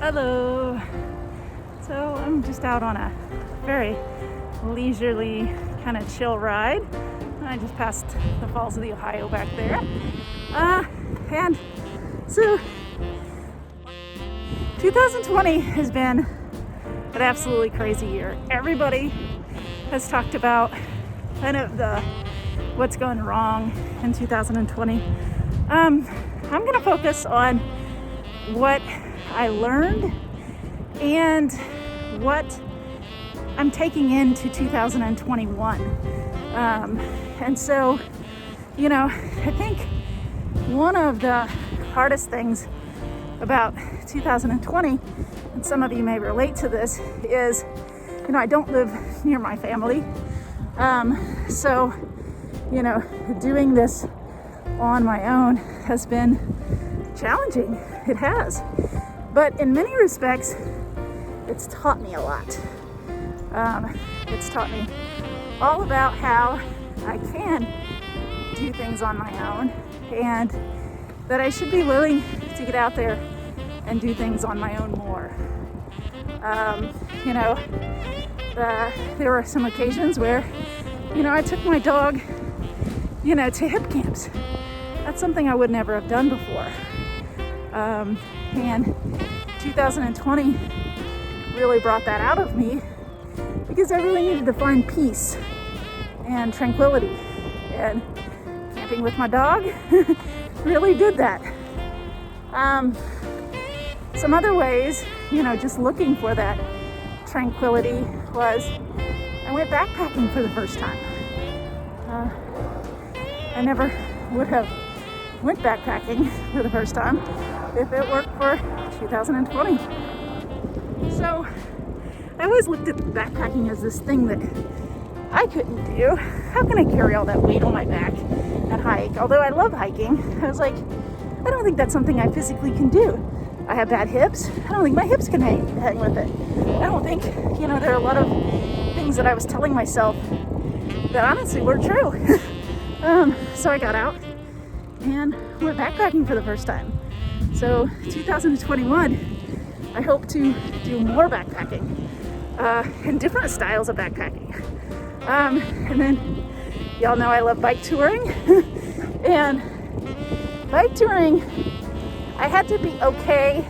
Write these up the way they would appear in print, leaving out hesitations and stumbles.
Hello. So I'm just out on a very leisurely kind of chill ride. I just passed the Falls of the Ohio back there. And so 2020 has been an absolutely crazy year. Everybody has talked about kind of what's going wrong in 2020. I'm going to focus on what I learned and what I'm taking into 2021. And so, I think one of the hardest things about 2020, and some of you may relate to this, is, I don't live near my family. So, doing this on my own has been challenging. It has. But in many respects, it's taught me a lot. It's taught me all about how I can do things on my own, and that I should be willing to get out there and do things on my own more. There were some occasions where, I took my dog, to hip camps. That's something I would never have done before. And 2020 really brought that out of me because I really needed to find peace and tranquility. And camping with my dog really did that. Some other ways, just looking for that tranquility was I went backpacking for the first time. I never would have went backpacking for the first time if it weren't for 2020. So I always looked at backpacking as this thing that I couldn't do. How can I carry all that weight on my back and hike? Although I love hiking, I was like, I don't think that's something I physically can do. I have bad hips. I don't think my hips can hang with it. I don't think, there are a lot of things that I was telling myself that honestly were true. So I got out and went backpacking for the first time. So 2021, I hope to do more backpacking and different styles of backpacking. And then y'all know I love bike touring. And bike touring, I had to be okay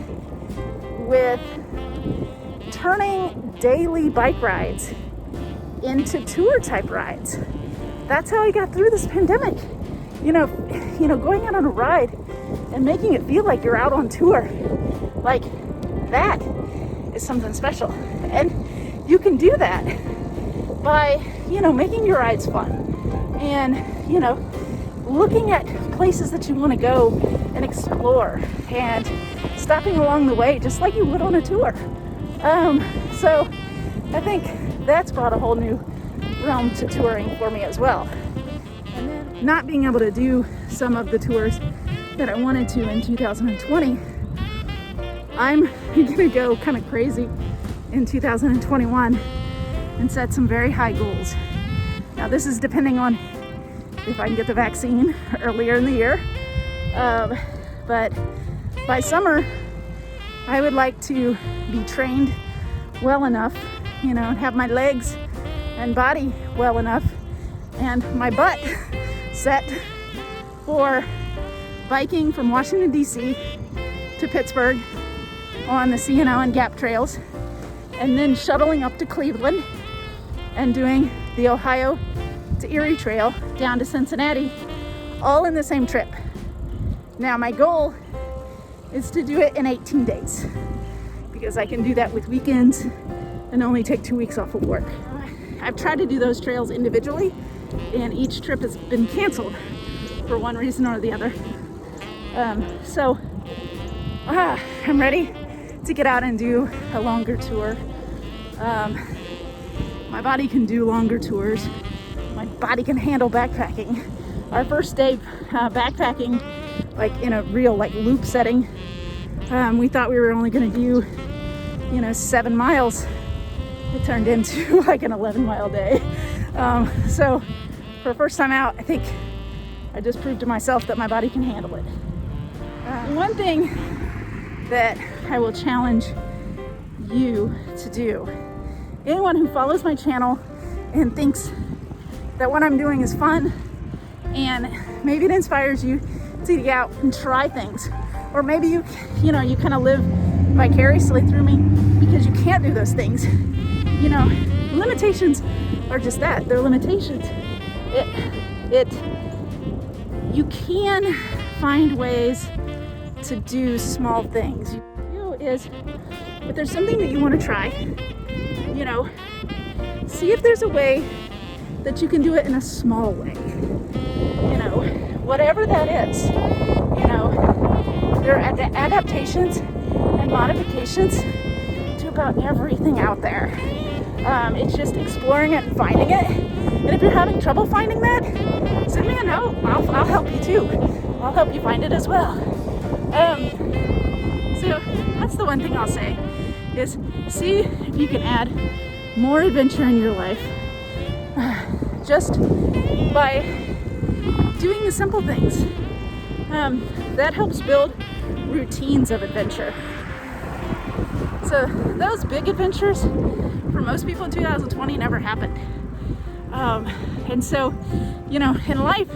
with turning daily bike rides into tour type rides. That's how I got through this pandemic. Going out on a ride and making it feel like you're out on tour, like that is something special. And you can do that by, making your rides fun and, looking at places that you want to go and explore and stopping along the way just like you would on a tour. So I think that's brought a whole new realm to touring for me as well. And then not being able to do some of the tours that I wanted to in 2020, I'm gonna go kind of crazy in 2021 and set some very high goals. Now this is depending on if I can get the vaccine earlier in the year, but by summer I would like to be trained well enough, and have my legs and body well enough and my butt set for biking from Washington DC to Pittsburgh on the C&O and Gap trails, and then shuttling up to Cleveland and doing the Ohio to Erie Trail down to Cincinnati, all in the same trip. Now my goal is to do it in 18 days because I can do that with weekends and only take 2 weeks off of work. I've tried to do those trails individually and each trip has been canceled for one reason or the other. So I'm ready to get out and do a longer tour. My body can do longer tours. My body can handle backpacking. Our first day backpacking, like in a real loop setting, we thought we were only going to do 7 miles. It turned into like an 11-mile day. So for the first time out, I think I just proved to myself that my body can handle it. One thing that I will challenge you to do. Anyone who follows my channel and thinks that what I'm doing is fun and maybe it inspires you to get out and try things, or maybe you kind of live vicariously through me because you can't do those things. Limitations are just that, they're limitations. You can find ways to do small things. If there's something that you want to try, see if there's a way that you can do it in a small way. Whatever that is. There are adaptations and modifications to about everything out there. It's just exploring it and finding it. And if you're having trouble finding that, send me a note. I'll help you too. I'll help you find it as well. So that's the one thing I'll say is see if you can add more adventure in your life just by doing the simple things. That helps build routines of adventure. So those big adventures for most people in 2020 never happened. And so, in life,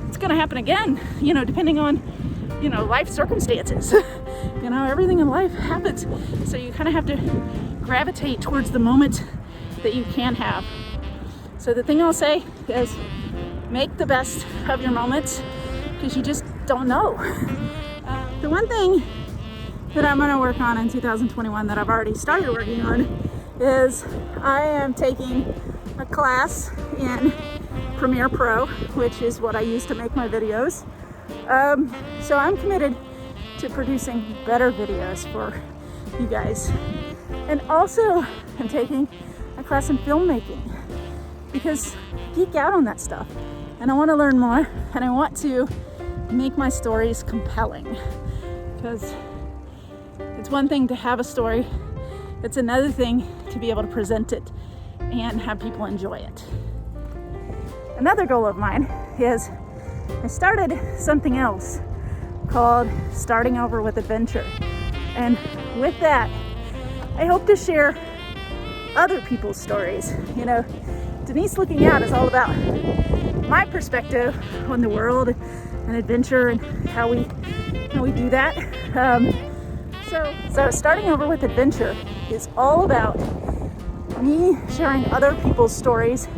it's going to happen again, depending on, life circumstances. Everything in life happens. So you kind of have to gravitate towards the moment that you can have. So the thing I'll say is make the best of your moments because you just don't know. The one thing that I'm going to work on in 2021 that I've already started working on is I am taking a class in Premiere Pro, which is what I use to make my videos. So I'm committed to producing better videos for you guys. And also I'm taking a class in filmmaking because I geek out on that stuff and I want to learn more and I want to make my stories compelling, because it's one thing to have a story, it's another thing to be able to present it and have people enjoy it. Another goal of mine is I started something else called Starting Over with Adventure. And with that, I hope to share other people's stories. Denise Looking Out is all about my perspective on the world and adventure and how we do that. So Starting Over with Adventure is all about me sharing other people's stories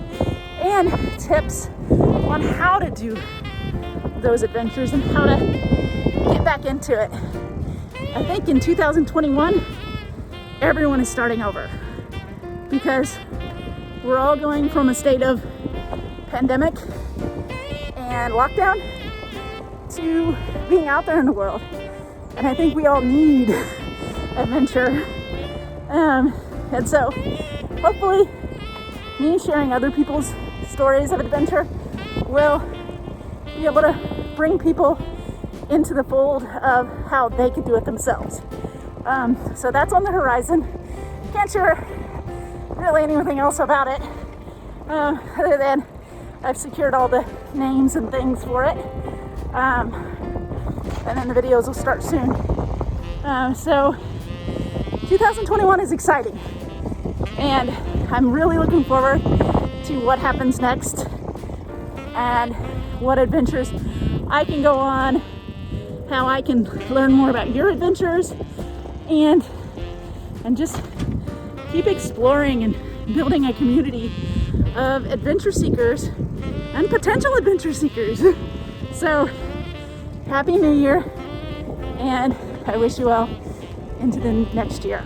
and tips on how to do those adventures and how to get back into it. I think in 2021, everyone is starting over because we're all going from a state of pandemic and lockdown to being out there in the world. And I think we all need adventure. And so hopefully me sharing other people's stories of adventure will be able to bring people into the fold of how they could do it themselves. So that's on the horizon. Can't share really anything else about it other than I've secured all the names and things for it. And then the videos will start soon. So 2021 is exciting and I'm really looking forward to what happens next and what adventures I can go on, how I can learn more about your adventures and just keep exploring and building a community of adventure seekers and potential adventure seekers. So Happy New Year, and I wish you well into the next year.